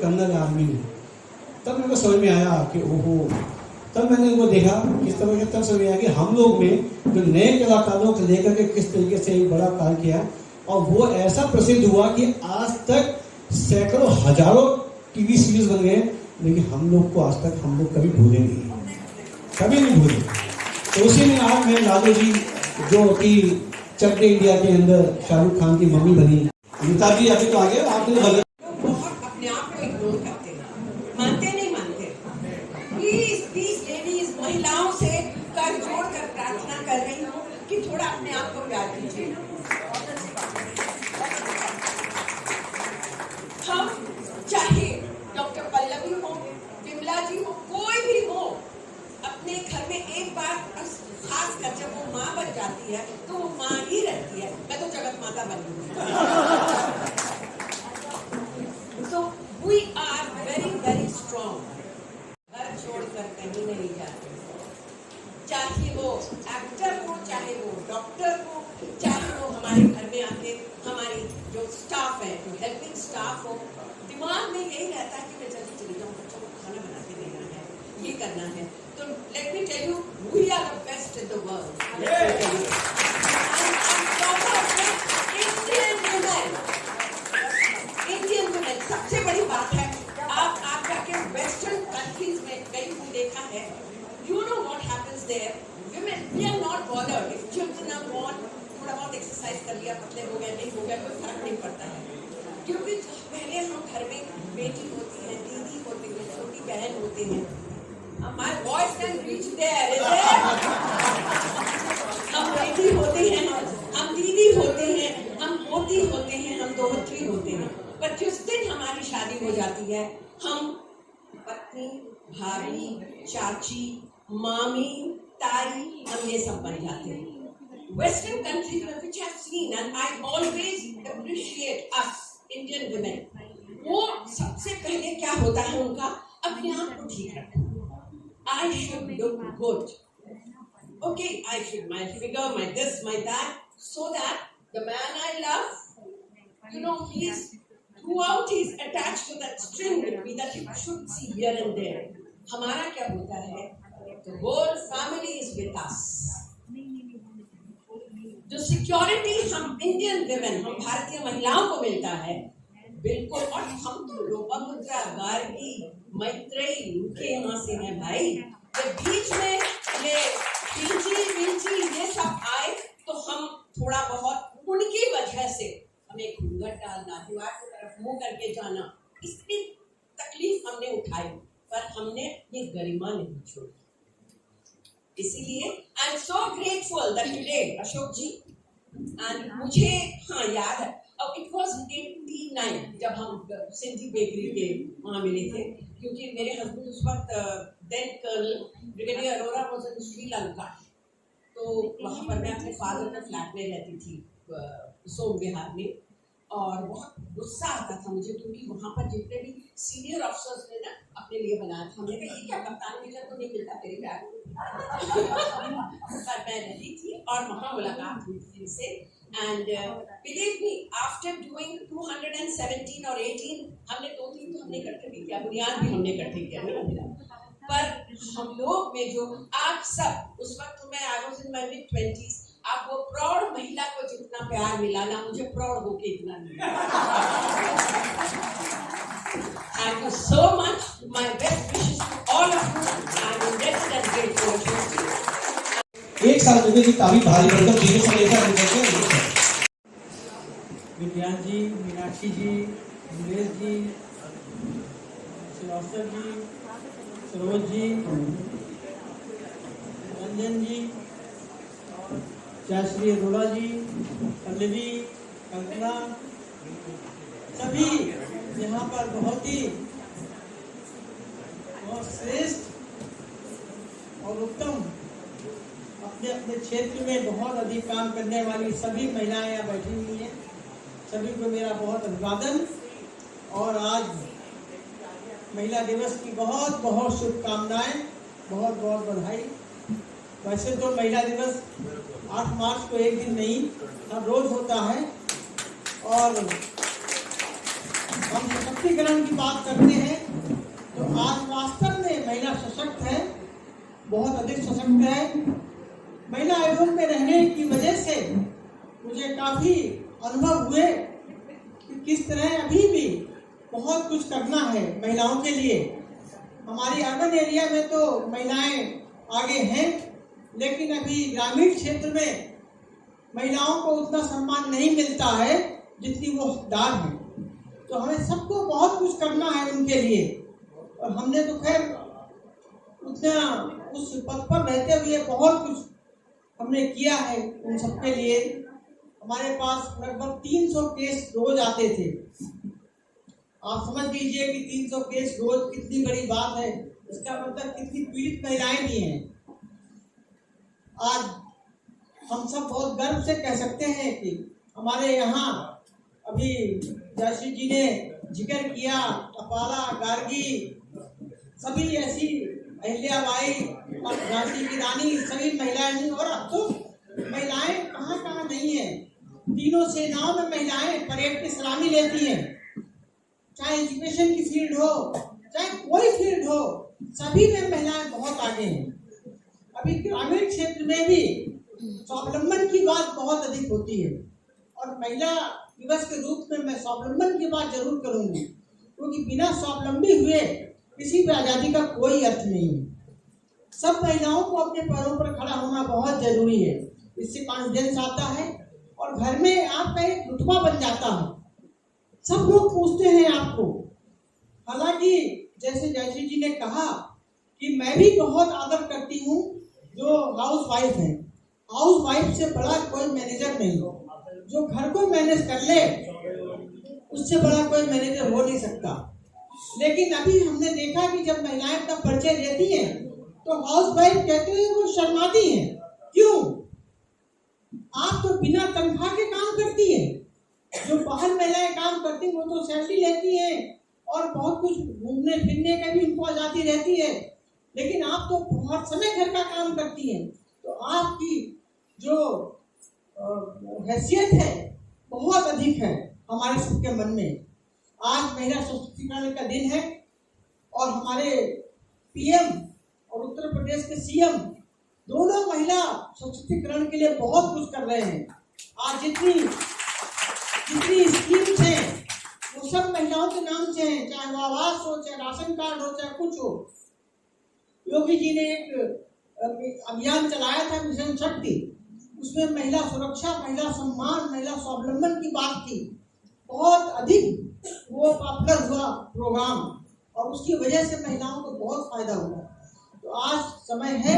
Colonel army में। तब मेरे को समझ में आया कि ओहो, तब मैंने वो देखा किस तरह के, तब समझ में आया कि हम लोग में जो नए कलाकारों को लेकर के किस तरीके से एक बड़ा कार्य किया, और वो ऐसा प्रसिद्ध हुआ कि आज तक सैकड़ों हजारों टीवी सीरीज बन गए, लेकिन हम लोग को आज तक हम लोग कभी भूले नहीं, कभी नहीं भूले। तो उसी में आज मैं लालू जी जो कि चक दे इंडिया के अंदर शाहरुख खान की मम्मी बनी, अमिताभ जी अभी तो आ गए, आपने भले बहुत अपने आप को इग्नोर करते हैं, मानते नहीं मानते। प्लीज लेडीज, महिलाओं से कर जोड़ कर प्रार्थना कर रही हूँ कि थोड़ा अपने आप को प्यार कीजिए। हम चाहे डॉक्टर पल्लवी हो, विमला जी हो, कोई भी हो, अपने घर में एक बार खास कर जब वो माँ बन जाती है तो वो माँ ही रहती है। मैं तो जगत माता बन गई। So we are very very strong. घर छोड़कर कहीं नहीं जाते, चाहे वो एक्टर हो, चाहे वो डॉक्टर हो, चाहे वो हमारे घर में आके हमारी जो स्टाफ है, जो हेल्पिंग स्टाफ हो, दिमाग में यही रहता है कि मैं जल्दी चली जाऊँ, बच्चों को खाना बना के देना है, ये करना है। तो let me tell you, we are the best in the world. Indian women, सबसे बड़ी बात है, आप जाके वेस्टर्न कंट्रीज में कहीं भी देखा है, you know what happens there, women we are not bothered if children are born, थोड़ा बहुत एक्सरसाइज कर लिया, पतले हो गए नहीं हो गए, कोई फर्क नहीं पड़ता है, क्योंकि पहले हम घर में बेटी होती है, दीदी होती है, छोटी बहन होती है। My voice can reach there, is it? हम बेटी होते हैं, हम दीदी होते हैं, हम पोती होते हैं, हम दोहत्री होते हैं, पर जिस दिन हमारी शादी हो जाती है, हम पत्नी, भाभी, चाची, मामी, ताई, हम ये सब बन जाते हैं। Western countries में which I've seen and I always appreciate us Indian women, वो सबसे पहले क्या होता है उनका, अपने आप को ठीक रखना। I should look good. Okay, I should my figure, my this, my that, so that the man I love, you know, he's throughout he's attached to that string with me that he should see here and there. हमारा क्या होता है, the whole family is with us. जो security हम Indian women, हम भारतीय महिलाओं को मिलता है, बिल्कुल। और हम तो लोपामुद्रा, गार्गी, मैत्रेयी, उनके यहाँ से हैं भाई। जब बीच में ये पींची ये सब आए तो हम थोड़ा बहुत उनकी वजह से हमें घूंघट डालना, दीवार की तरफ मुंह करके जाना, इसकी तकलीफ हमने उठाई, पर हमने ये गरिमा नहीं छोड़ी। इसीलिए I am so grateful that today Ashok ji and मुझे हाँ याद है, अब इट वाज 89 जब हम सिंधी बेकरी के वहाँ मिले थे, क्योंकि मेरे हस्बैंड उस वक्त then colonel brigadier Arora was in Sri Lanka, तो वहाँ पर मैं अपने फादर के फ्लैट में रहती थी सोम विहार में, और बहुत गुस्सा आता था मुझे, क्योंकि वहाँ पर जितने भी सीनियर ऑफिसर्स ने ना अपने लिए बनाया था, हमने कहा ये क्या कप्तान मेजर तो नहीं मिलता तेरे प्यार पर मैं रहती थी और वहाँ मुलाकात हुई थी इनसे। And believe me, after doing 217 और 18, हमने 2-3 तो हमने इकट्ठे भी किया, बुनियाद भी हमने इकट्ठे किया ना, पर हम लोग में जो आप सब उस वक्त मैं I was in my mid-20s, आप वो प्रौढ़ महिला को जितना प्यार मिला ना, मुझे प्रौढ़ होके इतना मिला। Thank you so much. My best wishes to all of you. I'm indebted and grateful to you. एक साल में की तारीफ भारी भरकम चीजों से लेकर विज्ञान जी, मीनाक्षी जी, नीलेश जी, श्रीवास्तव जी, सरोज जी, रंजन जी, जयश्री अरोड़ा जी, पल्लवी, कल्पना, सभी यहाँ पर बहुत श्रेष्ठ और उत्तम अपने अपने क्षेत्र में बहुत अधिक काम करने वाली सभी महिलाएं यहाँ बैठी हुई हैं। सभी को मेरा बहुत अभिवादन और आज महिला दिवस की बहुत बहुत शुभकामनाएं, बहुत बहुत बधाई। वैसे तो महिला दिवस 8 मार्च को एक दिन नहीं, हर रोज होता है और हम सशक्तिकरण सशक्तिकरण की बात करते हैं तो आज वास्तव में महिला सशक्त है, बहुत अधिक सशक्त है। महिला आयोग में रहने की वजह से मुझे काफ़ी अनुभव हुए कि किस तरह अभी भी बहुत कुछ करना है महिलाओं के लिए। हमारी अर्बन एरिया में तो महिलाएं आगे हैं, लेकिन अभी ग्रामीण क्षेत्र में महिलाओं को उतना सम्मान नहीं मिलता है जितनी वो हकदार हैं। तो हमें सबको बहुत कुछ करना है उनके लिए, और हमने तो खैर उतना उस पद पर रहते हुए बहुत कुछ हमने किया है उन सबके लिए। हमारे पास लगभग 300 केस रोज आते थे। आप समझ लीजिए कि 300 केस रोज कितनी बड़ी बात है, इसका मतलब कितनी पीड़ित महिलाएं भी हैं। आज हम सब बहुत गर्व से कह सकते हैं कि हमारे यहाँ अभी जयश्री जी ने जिक्र किया, कपाला, गार्गी, सभी ऐसी अहिल्याबाई और झांसी की रानी, सभी महिलाएं हैं। और अब तो महिलाएं कहाँ कहाँ नहीं है, तीनों सेनाओं में महिलाएं परेड की सलामी लेती हैं। चाहे एजुकेशन की फील्ड हो, चाहे कोई फील्ड हो, सभी में महिलाएं बहुत आगे हैं। अभी ग्रामीण क्षेत्र में भी स्वावलंबन की बात बहुत अधिक होती है, और महिला दिवस के रूप में मैं स्वावलंबन की बात जरूर करूंगी, क्योंकि बिना स्वावलंबी हुए किसी भी आज़ादी का कोई अर्थ नहीं है। सब महिलाओं को अपने पैरों पर खड़ा होना बहुत जरूरी है। इससे कॉन्फिडेंस आता है और घर में आपका एक रुतबा बन जाता है। सब लोग पूछते हैं आपको। हालांकि जैसे जयश्री जी ने कहा कि मैं भी बहुत आदर करती हूँ जो हाउस वाइफ है। हाउस वाइफ से बड़ा कोई मैनेजर नहीं हो। जो घर को मैनेज कर ले उससे बड़ा कोई मैनेजर हो नहीं सकता। लेकिन अभी हमने देखा कि जब महिलाएं अपना परिचय देती हैं तो हाउस वाइफ कहते हैं वो शर्माती हैं। क्यों? आप तो बिना तनख्वाह के काम करती हैं। जो बाहर महिलाएं काम करती हैं वो तो सैलरी लेती हैं और बहुत कुछ घूमने फिरने का भी उनको आज़ादी रहती है, लेकिन आप तो बहुत समय घर का काम करती हैं। तो आपकी जो हैसियत है बहुत अधिक है हमारे सबके मन में। आज महिला सशक्तिकरण का दिन है और हमारे पीएम और उत्तर प्रदेश के सीएम दोनों महिला सशक्तिकरण के लिए बहुत कुछ कर रहे हैं। आज जितनी स्कीम्स हैं वो सब महिलाओं के नाम से हैं, चाहे वो आवास हो, चाहे राशन कार्ड हो, चाहे कुछ हो। योगी जी ने एक अभियान चलाया था मिशन शक्ति, उसमें महिला सुरक्षा, महिला सम्मान, महिला स्वावलंबन की बात थी। बहुत अधिक वो पॉपुलर हुआ प्रोग्राम और उसकी वजह से महिलाओं को बहुत फायदा हुआ। तो आज समय है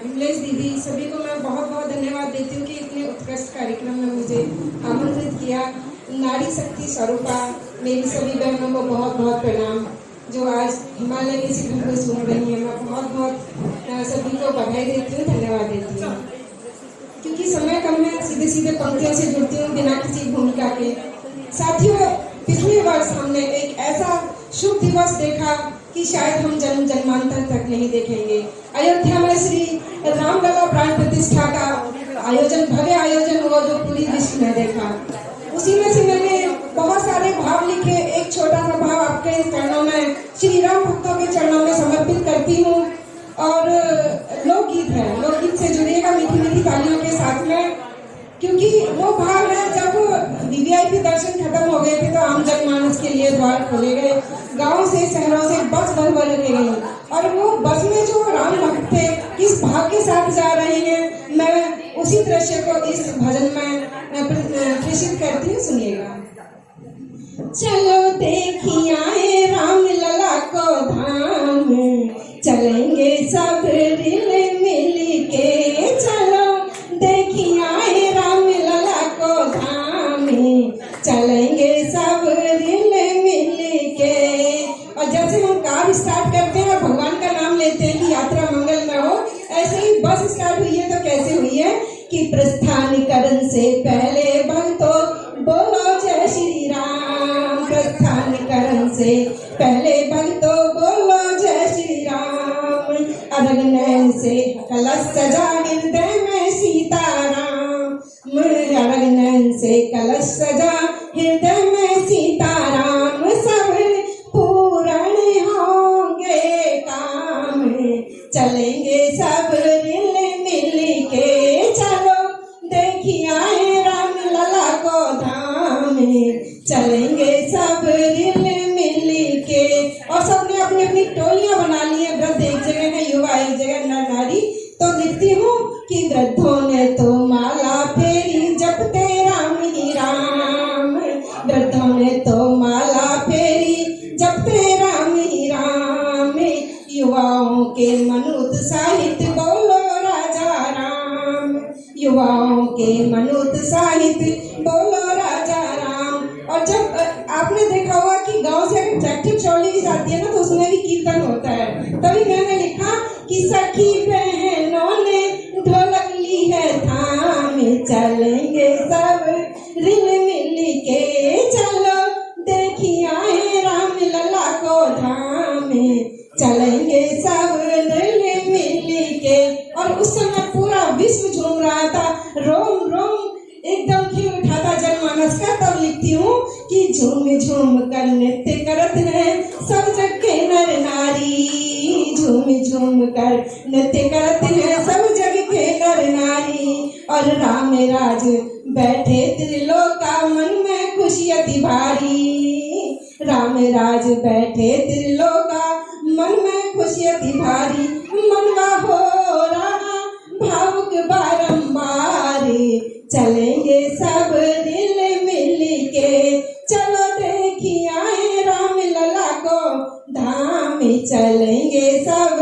विमलेश दीदी, सभी को मैं बहुत बहुत धन्यवाद देती हूँ कि इतने उत्कृष्ट कार्यक्रम में मुझे आमंत्रित किया। नारी शक्ति स्वरूपा, मेरी सभी बहनों को बहुत बहुत प्रणाम जो आज हिमालय के शिखर को सुन रही हैं। मैं बहुत बहुत सभी को बधाई देती हूँ, धन्यवाद देती हूँ। क्योंकि समय कम है, सीधे सीधे पंक्तियों से जुड़ती हूँ बिना किसी भूमिका के। साथियों, पिछले वर्ष हमने एक ऐसा शुभ दिवस देखा कि शायद हम जन्म जन्मांतर तक नहीं देखेंगे। अयोध्या में श्री रामलला प्राण प्रतिष्ठा का आयोजन, भव्य आयोजन हुआ जो पूरी विश्व ने देखा। उसी में से मैंने बहुत सारे भाव लिखे। एक छोटा सा भाव आपके चरणों में, श्री राम भक्तों के चरणों में समर्पित करती हूँ। और लोकगीत है, लोकगीत से जुड़ेगा मीठी मीठी तालियों के साथ में, क्योंकि वो भाव है जब वीवीआईपी दर्शन खत्म हो गए थे तो आम जनमानस के लिए द्वार खोले गए। गाँव से, शहरों से बस भर भर के गई और वो बस में जो राम भक्त थे किस भाव के साथ जा रहे हैं, मैं उसी दृश्य को इस भजन में प्रेषित करती हूँ। सुनिएगा। चलो देखिए राम लला को धाम, चलेंगे सब रिल मिल के। चलो देखिए राम लला को धाम, चलेंगे सब रिल मिल के। और जैसे हम कार स्टार्ट करते हैं और भगवान का नाम लेते हैं कि यात्रा मंगलमय हो, ऐसे ही बस स्टार्ट हुई है तो कैसे हुई है कि प्रस्थानीकरण से पहले भक्तों बोलो जय श्री राम। प्रस्थानीकरण से पहले भक्तों बोलो जय श्री राम। अरग नैन से कलश सजा हृदय में कलश सजा हृदय में सीताराम सब पूर्ण होंगे काम। चलेंगे सब रिल मिल के चलो देखिए आए राम लला को धाम। चलेंगे सब रिल मिल के। और सबने अपनी अपनी टोलियां बना ली है। वृद्ध एक जगह है, युवा एक जगह, नर नारी। तो लिखती हूँ कि वृद्धों ने तो माला फेरी जपते राम ही राम। वृद्धों ने तो माला फेरी जपते राम ही राम। युवाओं के मन उत्साहित बोलो राजा राम। युवाओं के मन उत्साहित बोलो राजा राम। और जब आपने देखा होगा कि गांव से अगर ट्रैक्टर ट्रॉली जाती है ना तो उसमें भी कीर्तन होता है। तभी मैंने लिखा कि सखी बहनों ने ढोलक ली है थाम। चलेंगे सब रिल मिल के चलो देखिए आए राम लला को धाम। चलेंगे सब रिल मिल के। और उस समय पूरा विश्व झूम रहा था, रोम रोम एकदम खिल उठा था जनमानस का। तब लिखती हूँ कि झूम झूम कर नृत्य करत हैं सब जग के नर नारी। झूम झूम कर नृत्य करत हैं सब जग के नर नारी। और राम राज बैठे त्रिलोका मन में खुशी अति भारी। राम राज बैठे त्रिलोका मन में खुशी अति भारी। मनवा हो रहा भावुक बारंबार। चलेंगे सब रिल मिल के चलो देखिए आए राम लला को धाम। चलेंगे सब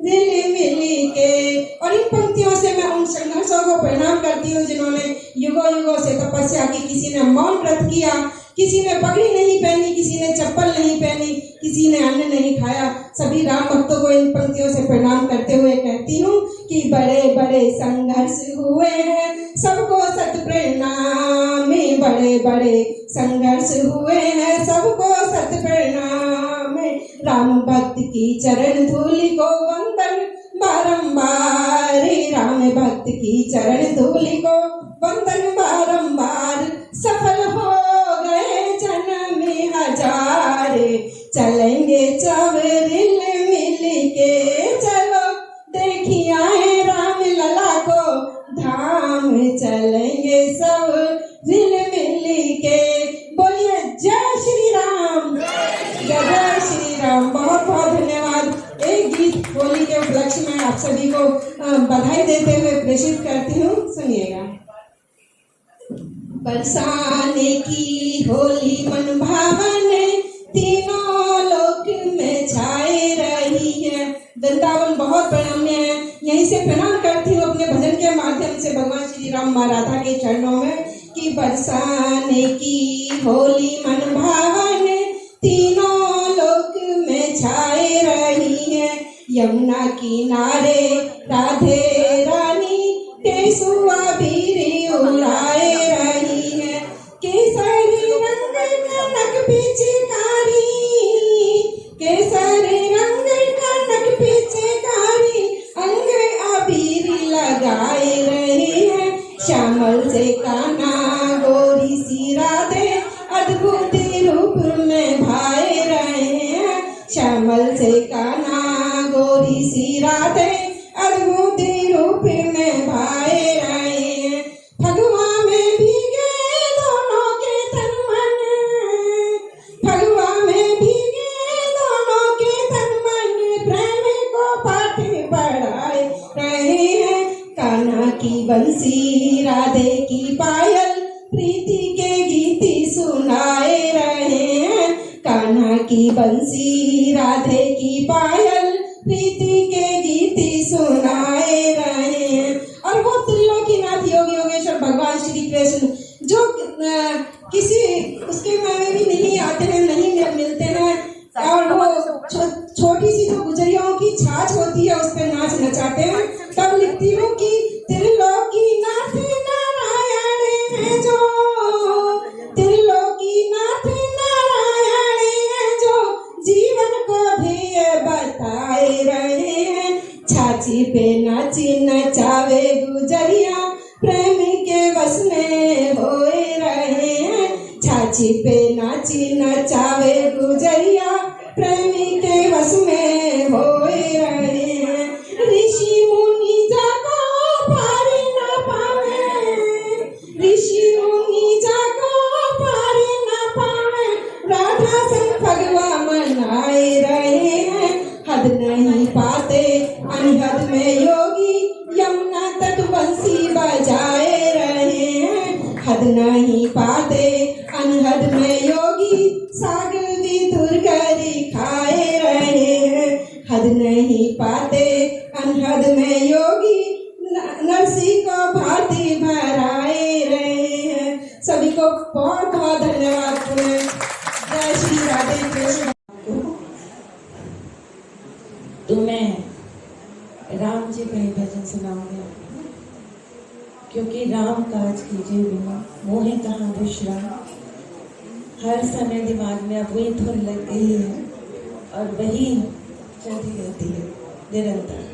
रिल मिल के। और इन पंक्तियों से मैं उन संघर्षों को प्रणाम करती हूँ जिन्होंने युगों युगों से तपस्या की। किसी ने मौन व्रत किया, किसी ने पगड़ी नहीं पहनी, किसी ने चप्पल नहीं पहनी, किसी ने अन्न नहीं खाया। सभी राम भक्तों को इन पंक्तियों से प्रणाम करते हुए कहती हूँ कि बड़े बड़े संघर्ष हुए हैं सबको सत प्रणाम। बड़े बड़े संघर्ष हुए हैं सबको सत प्रणाम। राम भक्त की चरण धूलि को वंदन बारंबार। राम भक्त की चरण धूलि को वंदन बारंबार। सफल हो गए जन्म हजार। चलेंगे सब रिल मिल के चलो देखिए आए राम लला को धाम। चलेंगे सब रिल मिल के। बोलिए जय श्री राम, जय श्री राम। बहुत बहुत धन्यवाद। एक गीत होली के उपलक्ष्य में आप सभी को बधाई देते हुए प्रेषित करती हूँ, सुनिएगा। बरसाने की होली मन भावन तीनों लोक में छाए रही है। वृंदावन बहुत प्रणम्य है। यहीं से प्रणाम करती हूँ अपने भजन के माध्यम से भगवान श्री राम माँ राधा के चरणों में कि बरसाने की होली मन भावन तीनों लोक में छाए रही है। यमुना किनारे राधे रानी केसुआ बीरी उड़ाए रही है। केसरी रंग कनक पिचकारी, केसरी रंग कनक पिचकारी अंग अबीरी लगाए रही है। श्यामल से कान्हा गोरी सी राधे अद्भुत रूप में भाए रहे हैं। श्यामल से कान्हा गोरी सी राधे अद्भुत रूप में भाए रहे हैं। फगुआ में भीगे दोनों के तन मन, फगुआ में भीगे दोनों के तन मन प्रेम को पाठ बढ़ाए रहे हैं। कान्हा की बंसी राधे की पायल प्रीति के गीत सुनाए रहे हैं। कान्हा की बंसी राधे की पायल प्रीति के गीत सुनाए रहे हैं। और वो त्रिलोकीनाथ योगी योगेश्वर भगवान श्री कृष्ण जो किसी उसके में भी नहीं आते हैं, नहीं मिलते हैं। और वो छोटी सी जो गुजरियों की छाछ होती है उस पर नाच नचाते हैं। तब लिखती हूँ कि त्रिलोकीनाथ नारायण है जो, त्रिलोकीनाथ नारायण है जो जीवन को ध्येय बताए रहे हैं। छाछी पे नाची नचावे गुजरिया प्रेमी के वश में होए रहे नाची पे नाची नचावे गुजरिया प्रेमी के वश में होए रहे हैं ऋषि मुनि जाको पार न पावे ऋषि मुनि जाको पार न पावे राधा संग भगवा मनाए रहे हैं हद नहीं पाते अनहद में योगी यमुना तट बंसी बजाए रहे हैं हद नहीं पाते अनहद में योगी सागर विदुर गरी खाए रहे हैं हद नहीं पाते अनहद में योगी नरसी को भांति भराए रहे हैं। सभी को बहुत बहुत धन्यवाद। जय श्री राधे कृष्ण। तो मैं राम जी का ही भजन सुनाऊंगी क्योंकि राम काज कीजिए बिना मोहे कहाँ विश्राम। हर समय दिमाग में अब वही धुन लग गई है और वही चलती रहती है निरंतर।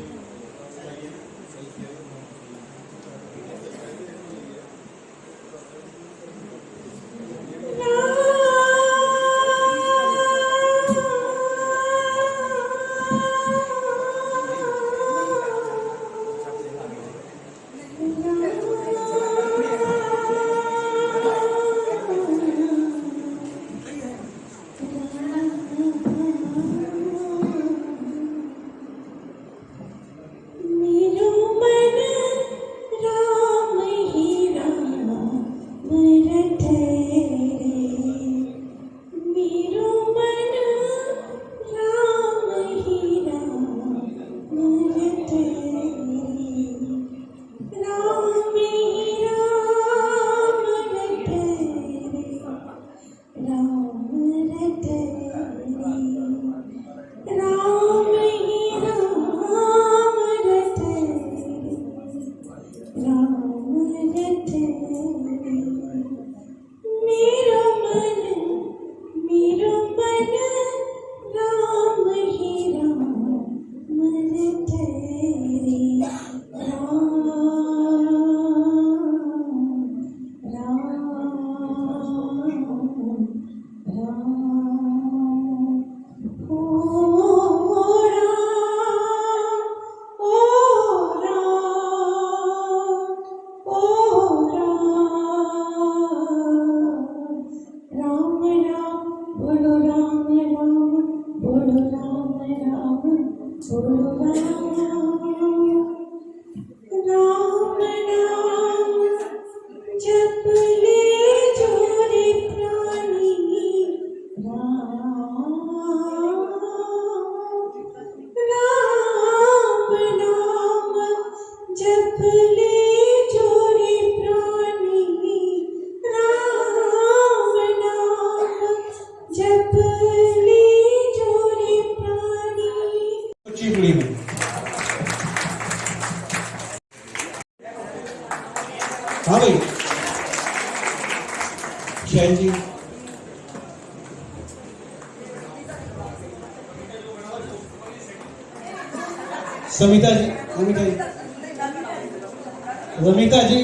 चिपड़ी में हाँ भाई शैल जी समिता जी अमिता जी रमिता जी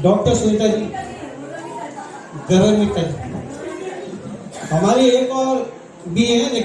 डॉक्टर सुनीता जी गगन मित्ता जी हमारी एक और भी है।